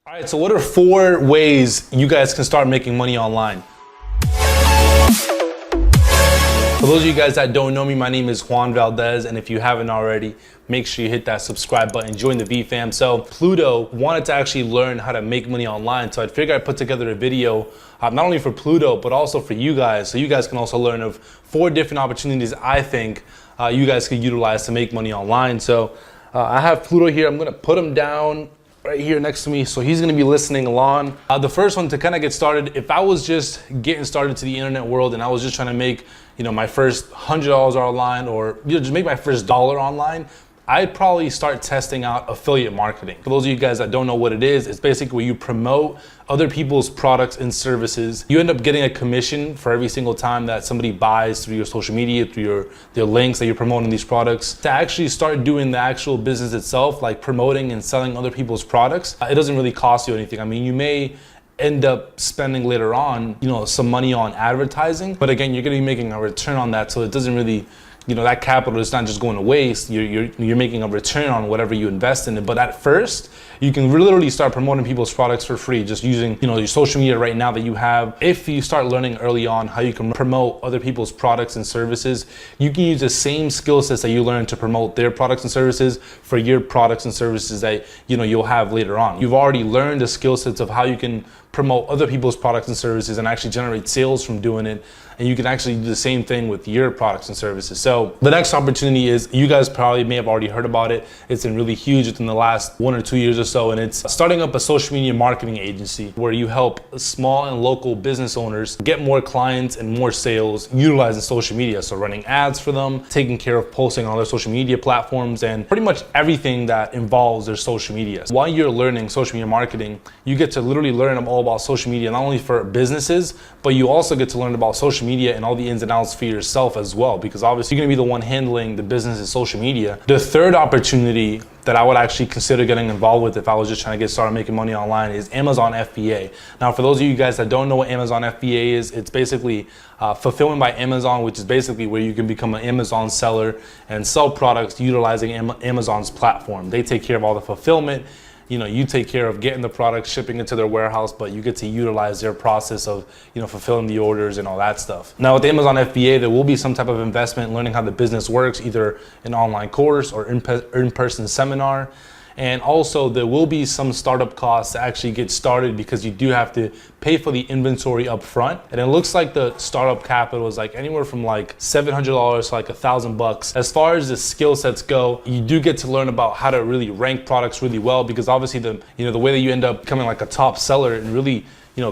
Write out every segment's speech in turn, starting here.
All right, so what are 4 ways you guys can start making money online? For those of you guys that don't know me, my name is Juan Valdez, and if you haven't already, make sure you hit that subscribe button, join the V fam. So Pluto wanted to actually learn how to make money online, so I figured I'd put together a video not only for Pluto, but also for you guys, so you guys can also learn of 4 different opportunities I think you guys could utilize to make money online. So I have Pluto here. I'm gonna put him down right here next to me, so he's gonna be listening along. The first one, to kind of get started, if I was just getting started to the internet world and I was just trying to make, my first $100 online, or just make my first dollar online, I'd probably start testing out affiliate marketing. For those of you guys that don't know what it is, it's basically where you promote other people's products and services. You end up getting a commission for every single time that somebody buys through your social media, through their links that you're promoting these products. To actually start doing the actual business itself, like promoting and selling other people's products, it doesn't really cost you anything. I mean, you may end up spending later on, some money on advertising, but again, you're gonna be making a return on that, so it doesn't really, that capital is not just going to waste. You're making a return on whatever you invest in it. But at first, you can literally start promoting people's products for free, just using your social media right now that you have. If you start learning early on how you can promote other people's products and services, you can use the same skill sets that you learn to promote their products and services for your products and services that you'll have later on. You've already learned the skill sets of how you can promote other people's products and services and actually generate sales from doing it. And you can actually do the same thing with your products and services. So the next opportunity is, you guys probably may have already heard about it. It's been really huge within the last 1 or 2 years or so. And it's starting up a social media marketing agency where you help small and local business owners get more clients and more sales utilizing social media. So running ads for them, taking care of posting on their social media platforms, and pretty much everything that involves their social media. While you're learning social media marketing, you get to literally learn all about social media, not only for businesses, but you also get to learn about social media and all the ins and outs for yourself as well, because obviously you're gonna be the one handling the business and social media. The third opportunity that I would actually consider getting involved with if I was just trying to get started making money online is Amazon FBA. Now, for those of you guys that don't know what Amazon FBA is, it's basically fulfillment by Amazon, which is basically where you can become an Amazon seller and sell products utilizing Amazon's platform. They take care of all the fulfillment. You take care of getting the product, shipping it to their warehouse, but you get to utilize their process of, fulfilling the orders and all that stuff. Now with Amazon FBA, there will be some type of investment learning how the business works, either an online course or in-person seminar. And also there will be some startup costs to actually get started, because you do have to pay for the inventory up front. And it looks like the startup capital is like anywhere from like $700 to like $1,000. As far as the skill sets go, you do get to learn about how to really rank products really well, because obviously the way that you end up becoming like a top seller and really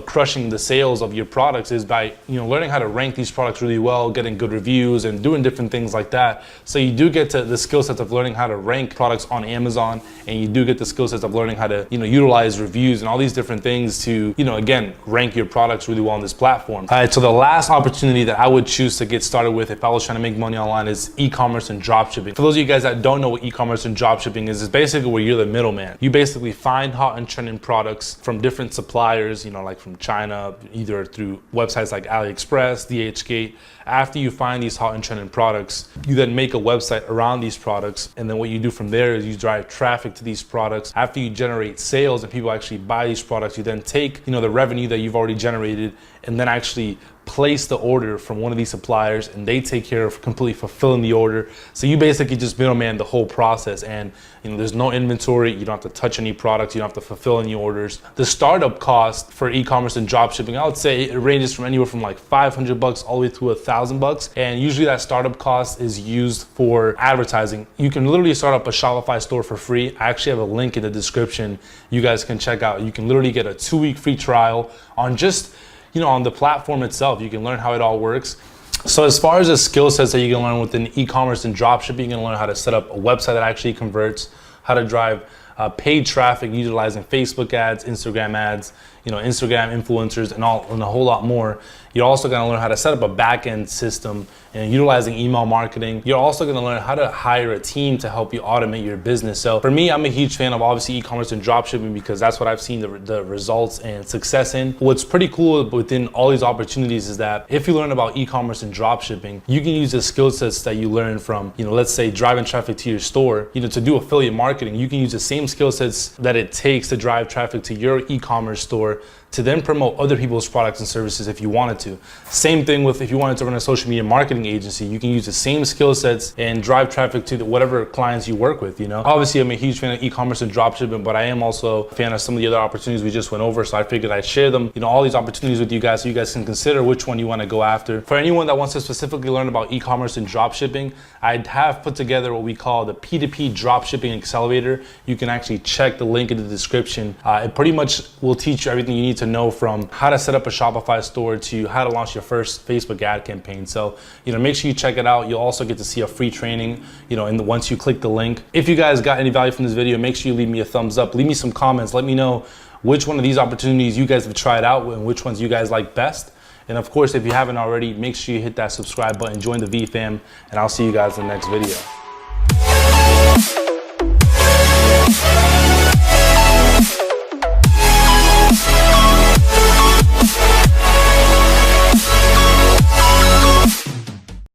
crushing the sales of your products is by, learning how to rank these products really well, getting good reviews and doing different things like that. So you do get to the skill sets of learning how to rank products on Amazon, and you do get the skill sets of learning how to, utilize reviews and all these different things to, again, rank your products really well on this platform. All right, so the last opportunity that I would choose to get started with if I was trying to make money online is e-commerce and dropshipping. For those of you guys that don't know what e-commerce and dropshipping is, it's basically where you're the middleman. You basically find hot and trending products from different suppliers, like from China, either through websites like AliExpress, DHgate. After you find these hot and trending products, you then make a website around these products, and then what you do from there is you drive traffic to these products. After you generate sales and people actually buy these products, you then take the revenue that you've already generated and then actually place the order from one of these suppliers, and they take care of completely fulfilling the order. So you basically just middleman the whole process, and there's no inventory, you don't have to touch any products, you don't have to fulfill any orders. The startup cost for e-commerce and dropshipping, I would say it ranges from anywhere from like $500 all the way to $1,000, and usually that startup cost is used for advertising. You can literally start up a Shopify store for free. I actually have a link in the description you guys can check out. You can literally get a 2-week free trial on just on the platform itself. You can learn how it all works. So as far as the skill sets that you can learn within e-commerce and dropshipping, you can learn how to set up a website that actually converts, how to drive paid traffic utilizing Facebook ads, Instagram ads, Instagram influencers, and a whole lot more. You're also going to learn how to set up a back-end system and utilizing email marketing. You're also going to learn how to hire a team to help you automate your business. So for me, I'm a huge fan of obviously e-commerce and dropshipping, because that's what I've seen the results and success in. What's pretty cool within all these opportunities is that if you learn about e-commerce and dropshipping, you can use the skill sets that you learn from, let's say driving traffic to your store, to do affiliate marketing. You can use the same same skill sets that it takes to drive traffic to your e-commerce store to then promote other people's products and services if you wanted to. Same thing with if you wanted to run a social media marketing agency, you can use the same skill sets and drive traffic to whatever clients you work with, you know? Obviously, I'm a huge fan of e-commerce and dropshipping, but I am also a fan of some of the other opportunities we just went over, so I figured I'd share them, you know, all these opportunities with you guys so you guys can consider which one you want to go after. For anyone that wants to specifically learn about e-commerce and dropshipping, I have put together what we call the P2P Dropshipping Accelerator. You can actually check the link in the description. It pretty much will teach you everything you need to know, from how to set up a Shopify store to how to launch your first Facebook ad campaign. So, you know, make sure you check it out. You'll also get to see a free training, you know, once you click the link. If you guys got any value from this video, make sure you leave me a thumbs up, leave me some comments, let me know which one of these opportunities you guys have tried out and which ones you guys like best. And of course, if you haven't already, make sure you hit that subscribe button, join the V fam, and I'll see you guys in the next video.